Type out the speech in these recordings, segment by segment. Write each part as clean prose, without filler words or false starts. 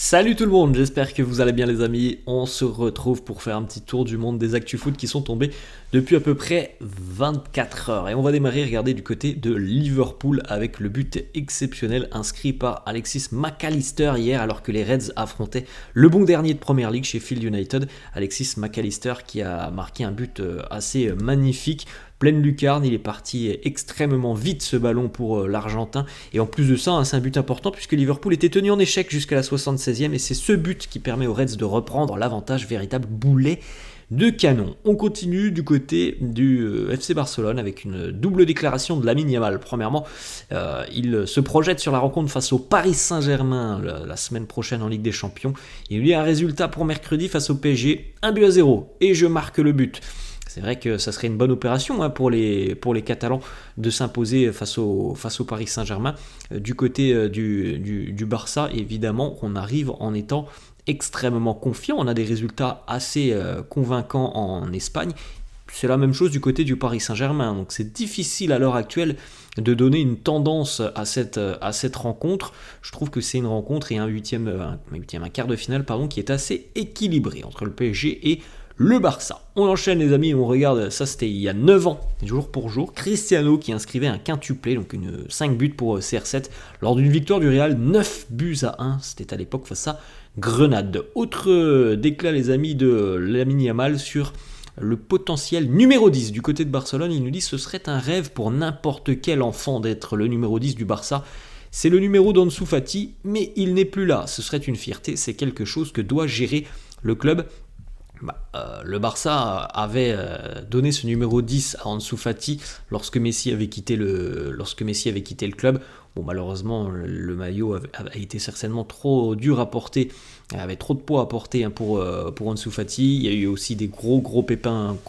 Salut tout le monde, j'espère que vous allez bien les amis. On se retrouve pour faire un petit tour du monde des actus foot qui sont tombés depuis à peu près 24 heures. Et on va démarrer, regarder du côté de Liverpool avec le but exceptionnel inscrit par Alexis McAllister hier alors que les Reds affrontaient le bon dernier de Premier League chez Sheffield United. Alexis McAllister qui a marqué un but assez magnifique. Pleine lucarne, il est parti extrêmement vite ce ballon pour l'Argentin. Et en plus de ça, c'est un but important puisque Liverpool était tenu en échec jusqu'à la 76e. Et c'est ce but qui permet aux Reds de reprendre l'avantage, véritable boulet de canon. On continue du côté du FC Barcelone avec une double déclaration de Lamine Yamal. Premièrement, il se projette sur la rencontre face au Paris Saint-Germain la semaine prochaine en Ligue des Champions. Il y a un résultat pour mercredi face au PSG, 1-0 et je marque le but. C'est vrai que ça serait une bonne opération pour les Catalans de s'imposer face au Paris Saint-Germain. Du côté du Barça, évidemment, on arrive en étant extrêmement confiant. On a des résultats assez convaincants en Espagne. C'est la même chose du côté du Paris Saint-Germain. Donc c'est difficile à l'heure actuelle de donner une tendance à cette rencontre. Je trouve que c'est une rencontre et un quart de finale qui est assez équilibré entre le PSG et le Barça. On enchaîne les amis, on regarde, ça c'était il y a 9 ans, jour pour jour, Cristiano qui inscrivait un quintuplé, donc 5 buts pour CR7, lors d'une victoire du Real, 9-1, c'était à l'époque face à Grenade. Autre déclat les amis de Lamine Yamal sur le potentiel numéro 10 du côté de Barcelone. Il nous dit ce serait un rêve pour n'importe quel enfant d'être le numéro 10 du Barça. C'est le numéro d'Ansu Fati, mais il n'est plus là, ce serait une fierté, c'est quelque chose que doit gérer le club. Le Barça avait donné ce numéro 10 à Ansu Fati lorsque Messi avait quitté le club. Bon, malheureusement, le maillot a été certainement trop dur à porter, avait trop de poids à porter pour Ansu Fati. Il y a eu aussi des gros pépins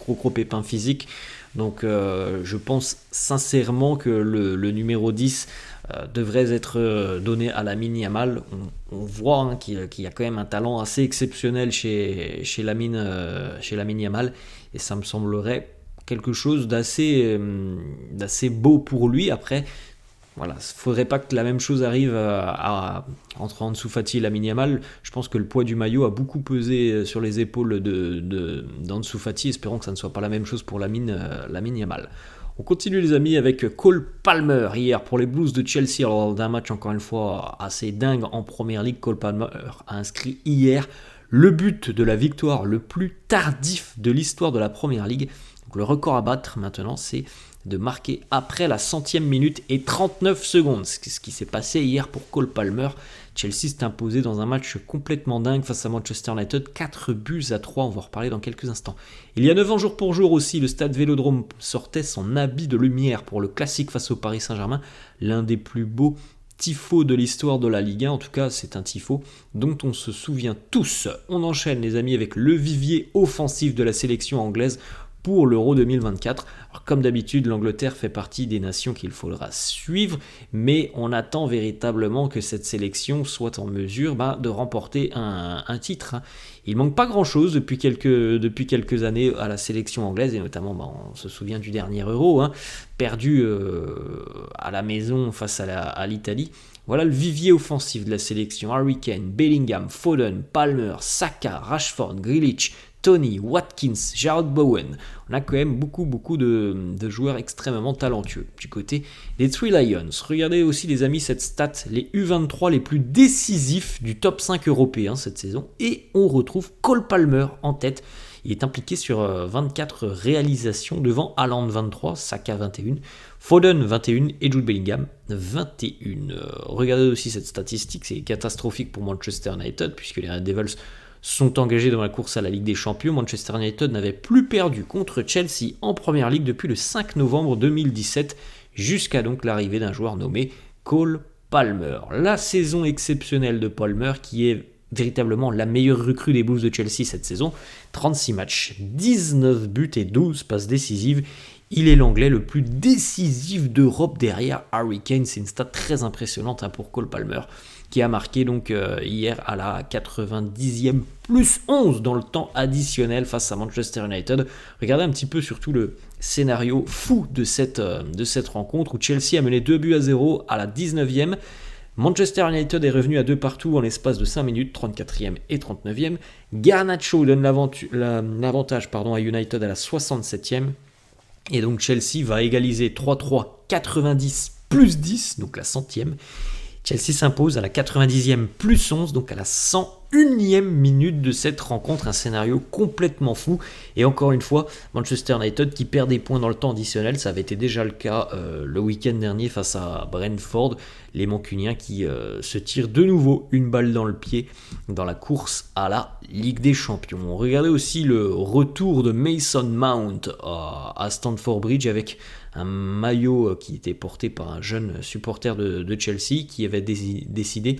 physiques. Donc je pense sincèrement que le numéro 10 devrait être donné à Lamine Yamal. On voit qu'il y a quand même un talent assez exceptionnel chez Lamine Yamal, et ça me semblerait quelque chose d'assez beau pour lui. Après, voilà, il ne faudrait pas que la même chose arrive entre Ansu Fati et Lamine Yamal. Je pense que le poids du maillot a beaucoup pesé sur les épaules d'Ansu Fati. Espérons que ça ne soit pas la même chose pour Lamine Yamal. On continue les amis avec Cole Palmer hier pour les Blues de Chelsea. Alors d'un match encore une fois assez dingue en Première Ligue, Cole Palmer a inscrit hier le but de la victoire le plus tardif de l'histoire de la Première Ligue. Donc le record à battre maintenant, c'est de marquer après la 100e minute et 39 secondes. C'est ce qui s'est passé hier pour Cole Palmer. Chelsea s'est imposé dans un match complètement dingue face à Manchester United, 4-3, on va en reparler dans quelques instants. Il y a 9 ans jour pour jour aussi, le stade Vélodrome sortait son habit de lumière pour le classique face au Paris Saint-Germain, l'un des plus beaux tifos de l'histoire de la Ligue 1, en tout cas c'est un tifo dont on se souvient tous. On enchaîne les amis avec le vivier offensif de la sélection anglaise pour l'Euro 2024. Alors, comme d'habitude, l'Angleterre fait partie des nations qu'il faudra suivre, mais on attend véritablement que cette sélection soit en mesure de remporter un titre. Il manque pas grand-chose depuis quelques années à la sélection anglaise, et notamment, on se souvient du dernier Euro, perdu à la maison face à l'Italie. Voilà le vivier offensif de la sélection. Harry Kane, Bellingham, Foden, Palmer, Saka, Rashford, Grealish, Tony, Watkins, Jarrod Bowen. On a quand même beaucoup de joueurs extrêmement talentueux. Du côté des Three Lions, regardez aussi les amis cette stat, les U23 les plus décisifs du top 5 européen cette saison. Et on retrouve Cole Palmer en tête. Il est impliqué sur 24 réalisations devant Haaland 23, Saka 21, Foden 21 et Jude Bellingham 21. Regardez aussi cette statistique, c'est catastrophique pour Manchester United puisque les Red Devils sont engagés dans la course à la Ligue des Champions. Manchester United n'avait plus perdu contre Chelsea en Première Ligue depuis le 5 novembre 2017, jusqu'à donc l'arrivée d'un joueur nommé Cole Palmer. La saison exceptionnelle de Palmer qui est véritablement la meilleure recrue des Blues de Chelsea cette saison. 36 matchs, 19 buts et 12 passes décisives. Il est l'anglais le plus décisif d'Europe derrière Harry Kane. C'est une stat très impressionnante pour Cole Palmer, qui a marqué donc hier à la 90e plus 11 dans le temps additionnel face à Manchester United. Regardez un petit peu surtout le scénario fou de cette rencontre où Chelsea a mené 2-0 à la 19e. Manchester United est revenu à 2 partout en l'espace de 5 minutes, 34e et 39e. Garnacho donne l'avantage à United à la 67e. Et donc Chelsea va égaliser 3-3, 90 plus 10, donc la 100e. Chelsea s'impose à la 90e plus 11, donc à la 101e minute de cette rencontre. Un scénario complètement fou. Et encore une fois, Manchester United qui perd des points dans le temps additionnel. Ça avait été déjà le cas le week-end dernier face à Brentford. Les Mancuniens qui se tirent de nouveau une balle dans le pied dans la course à la Ligue des Champions. Regardez aussi le retour de Mason Mount à Stamford Bridge avec un maillot qui était porté par un jeune supporter de Chelsea qui avait décidé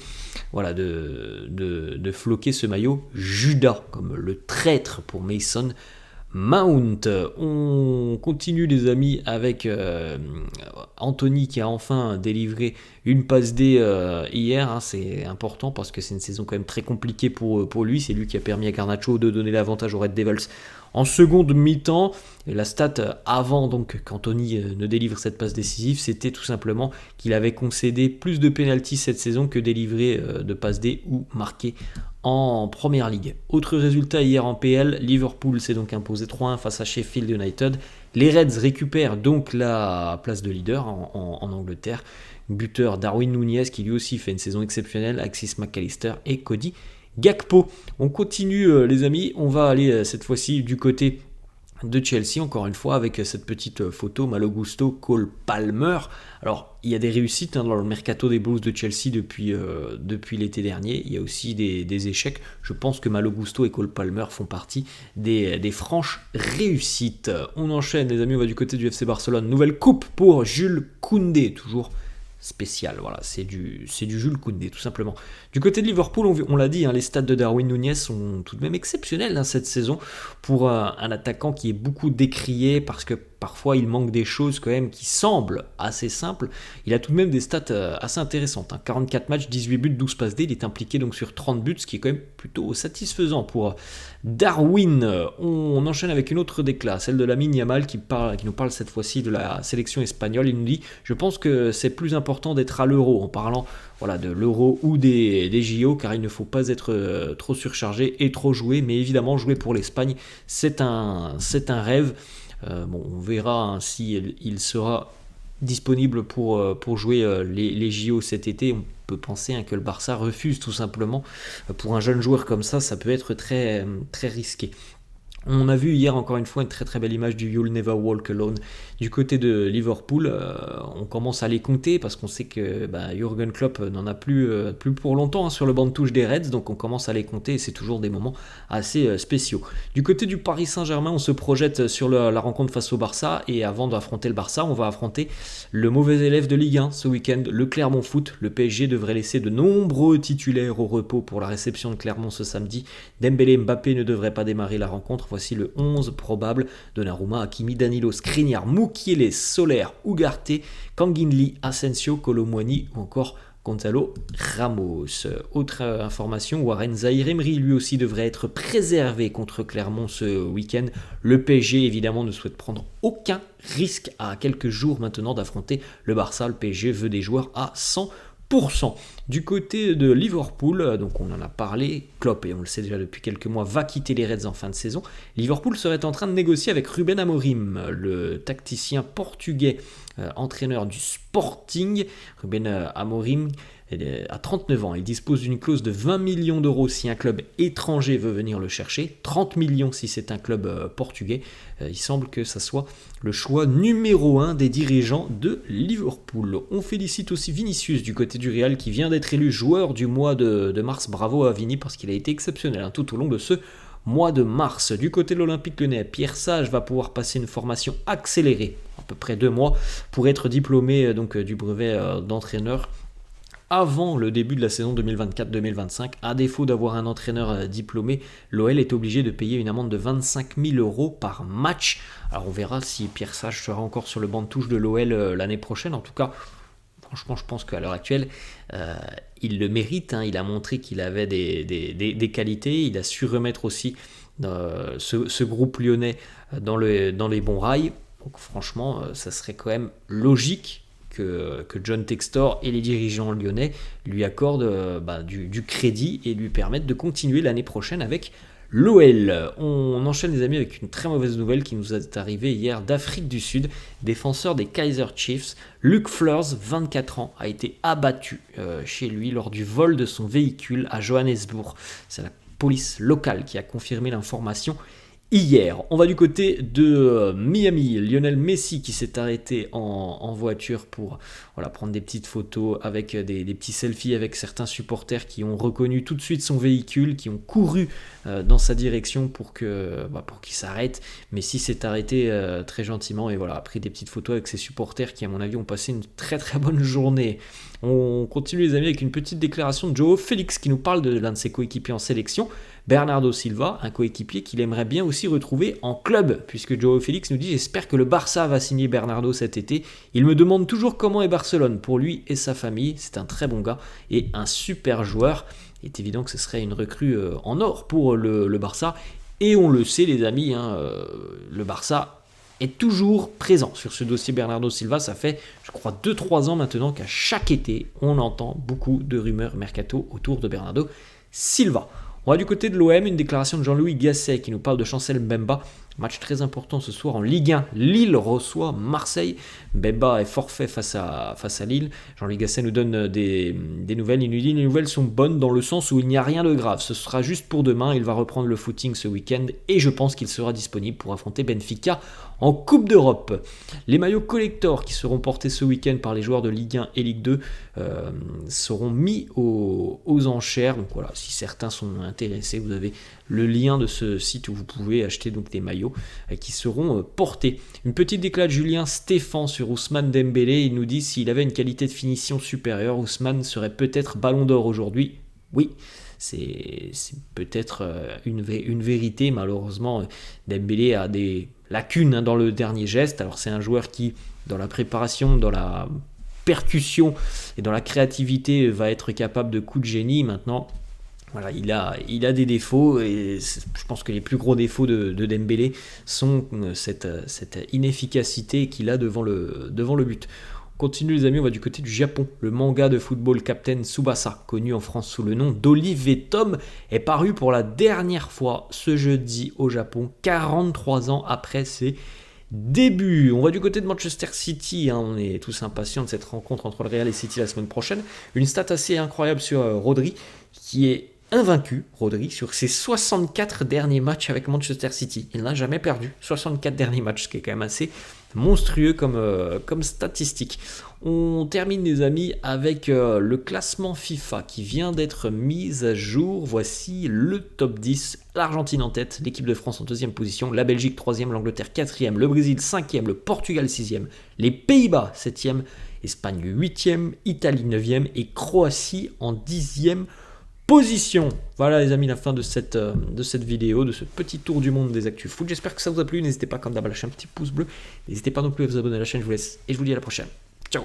de floquer ce maillot Judas, comme le traître pour Mason Mount. On continue les amis avec Anthony qui a enfin délivré une passe D hier. C'est important parce que c'est une saison quand même très compliquée pour lui. C'est lui qui a permis à Garnacho de donner l'avantage aux Red Devils en seconde mi-temps. Et la stat avant donc qu'Anthony ne délivre cette passe décisive, c'était tout simplement qu'il avait concédé plus de pénaltys cette saison que délivré de passes D ou marqué en Première Ligue. Autre résultat hier en PL, Liverpool s'est donc imposé 3-1 face à Sheffield United. Les Reds récupèrent donc la place de leader en Angleterre. Buteur Darwin Núñez qui lui aussi fait une saison exceptionnelle, Alexis McAllister et Cody Gakpo. On continue les amis, on va aller cette fois-ci du côté de Chelsea, encore une fois, avec cette petite photo Malo Gusto, Cole Palmer. Alors, il y a des réussites dans le mercato des Blues de Chelsea depuis l'été dernier. Il y a aussi des échecs. Je pense que Malo Gusto et Cole Palmer font partie des franches réussites. On enchaîne, les amis, on va du côté du FC Barcelone. Nouvelle coupe pour Jules Koundé, toujours spécial, voilà, c'est du Jules Koundé tout simplement. Du côté de Liverpool, on l'a dit, les stats de Darwin Núñez sont tout de même exceptionnels cette saison pour un attaquant qui est beaucoup décrié parce que parfois il manque des choses quand même qui semblent assez simples. Il a tout de même des stats assez intéressantes, 44 matchs, 18 buts, 12 passes D, il est impliqué donc sur 30 buts, ce qui est quand même plutôt satisfaisant pour Darwin. On enchaîne avec une autre déclat, celle de Lamine Yamal qui nous parle cette fois-ci de la sélection espagnole. Il nous dit: je pense que c'est plus important d'être à l'Euro, en parlant de l'Euro ou des JO, car il ne faut pas être trop surchargé et trop jouer, mais évidemment jouer pour l'Espagne c'est un rêve. On verra si il sera disponible pour jouer les JO cet été. On peut penser que le Barça refuse tout simplement. Pour un jeune joueur comme ça peut être très, très risqué. On a vu hier encore une fois une très très belle image du You'll Never Walk Alone du côté de Liverpool. On commence à les compter parce qu'on sait que Jürgen Klopp n'en a plus pour longtemps sur le banc de touche des Reds, donc on commence à les compter et c'est toujours des moments assez spéciaux. Du côté du Paris Saint-Germain, on se projette sur la rencontre face au Barça, et avant d'affronter le Barça, on va affronter le mauvais élève de Ligue 1 ce week-end, le Clermont Foot. Le PSG devrait laisser de nombreux titulaires au repos pour la réception de Clermont ce samedi. Dembélé, Mbappé ne devraient pas démarrer la rencontre. Voici le 11 probable: Donnarumma, Hakimi, Danilo, Skriniar, Mukiele, Soler, Ugarte, Kanginli, Asensio, Kolo Muani ou encore Gonzalo Ramos. Autre information, Warren Zaïre-Emery lui aussi devrait être préservé contre Clermont ce week-end. Le PSG évidemment ne souhaite prendre aucun risque à quelques jours maintenant d'affronter le Barça. Le PSG veut des joueurs à 100%. Du côté de Liverpool, donc on en a parlé, Klopp, et on le sait déjà depuis quelques mois, va quitter les Reds en fin de saison. Liverpool serait en train de négocier avec Ruben Amorim, le tacticien portugais, entraîneur du Sporting. Ruben Amorim a 39 ans, il dispose d'une clause de 20 millions d'euros si un club étranger veut venir le chercher, 30 millions si c'est un club portugais. Il semble que ça soit le choix numéro 1 des dirigeants de Liverpool. On félicite aussi Vinicius du côté du Real qui vient d'être élu joueur du mois de mars. Bravo à Vini parce qu'il a été exceptionnel tout au long de ce mois de mars. Du côté de l'Olympique Lyonnais, Pierre Sage va pouvoir passer une formation accélérée, à peu près 2 mois, pour être diplômé du brevet d'entraîneur avant le début de la saison 2024-2025. À défaut d'avoir un entraîneur diplômé, l'OL est obligé de payer une amende de 25 000 euros par match. Alors on verra si Pierre Sage sera encore sur le banc de touche de l'OL l'année prochaine. En tout cas, franchement, je pense qu'à l'heure actuelle, il le mérite. Il a montré qu'il avait des qualités. Il a su remettre aussi ce groupe lyonnais dans les bons rails. Donc franchement, ça serait quand même logique que John Textor et les dirigeants lyonnais lui accordent du crédit et lui permettent de continuer l'année prochaine avec l'OL. On enchaîne les amis avec une très mauvaise nouvelle qui nous est arrivée hier d'Afrique du Sud. Défenseur des Kaiser Chiefs, Luke Fleurs, 24 ans, a été abattu chez lui lors du vol de son véhicule à Johannesburg. C'est la police locale qui a confirmé l'information hier. On va du côté de Miami. Lionel Messi qui s'est arrêté en voiture pour prendre des petites photos avec des petits selfies avec certains supporters qui ont reconnu tout de suite son véhicule, qui ont couru dans sa direction pour qu'il s'arrête. Messi s'est arrêté très gentiment et a pris des petites photos avec ses supporters qui à mon avis ont passé une très très bonne journée. On continue les amis avec une petite déclaration de Joao Félix qui nous parle de l'un de ses coéquipiers en sélection, Bernardo Silva, un coéquipier qu'il aimerait bien aussi retrouver en club, puisque Joao Félix nous dit « J'espère que le Barça va signer Bernardo cet été. Il me demande toujours comment est Barcelone pour lui et sa famille. C'est un très bon gars et un super joueur. Il est évident que ce serait une recrue en or pour le Barça. Et on le sait les amis, le Barça est toujours présent sur ce dossier Bernardo Silva. Ça fait, je crois, 2-3 ans maintenant qu'à chaque été, on entend beaucoup de rumeurs mercato autour de Bernardo Silva. On va du côté de l'OM, une déclaration de Jean-Louis Gasset qui nous parle de Chancel Mbemba. Match très important ce soir en Ligue 1. Lille reçoit Marseille. Mbemba est forfait face à Lille. Jean-Louis Gasset nous donne des nouvelles. Il nous dit les nouvelles sont bonnes dans le sens où il n'y a rien de grave. Ce sera juste pour demain. Il va reprendre le footing ce week-end et je pense qu'il sera disponible pour affronter Benfica en Coupe d'Europe. Les maillots collector qui seront portés ce week-end par les joueurs de Ligue 1 et Ligue 2 seront mis aux enchères. Donc voilà, si certains sont intéressés, vous avez le lien de ce site où vous pouvez acheter donc des maillots qui seront portés. Une petite déclaration de Julien Stéphan sur Ousmane Dembélé. Il nous dit s'il avait une qualité de finition supérieure, Ousmane serait peut-être ballon d'or aujourd'hui. Oui, c'est peut-être une vérité. Malheureusement, Dembélé a des lacunes dans le dernier geste. Alors c'est un joueur qui, dans la préparation, dans la percussion et dans la créativité, va être capable de coups de génie. Maintenant, voilà, il a des défauts et je pense que les plus gros défauts de Dembélé sont cette inefficacité qu'il a devant le but. On continue les amis, on va du côté du Japon. Le manga de football Captain Tsubasa, connu en France sous le nom d'Olive et Tom, est paru pour la dernière fois ce jeudi au Japon, 43 ans après ses débuts. On va du côté de Manchester City, on est tous impatients de cette rencontre entre le Real et City la semaine prochaine. Une stat assez incroyable sur Rodri, qui est invaincu, Rodri, sur ses 64 derniers matchs avec Manchester City. Il n'a jamais perdu, 64 derniers matchs, ce qui est quand même assez monstrueux comme statistique. On termine les amis avec le classement FIFA qui vient d'être mis à jour. Voici le top 10. L'Argentine en tête, l'équipe de France en deuxième position, la Belgique 3e, l'Angleterre 4e, le Brésil 5e, le Portugal 6e, les Pays-Bas 7e, Espagne 8e, Italie 9e et Croatie en 10e position. Voilà les amis, la fin de cette vidéo, de ce petit tour du monde des actus foot. J'espère que ça vous a plu. N'hésitez pas comme d'hab à lâcher un petit pouce bleu. N'hésitez pas non plus à vous abonner à la chaîne. Je vous laisse et je vous dis à la prochaine. Ciao.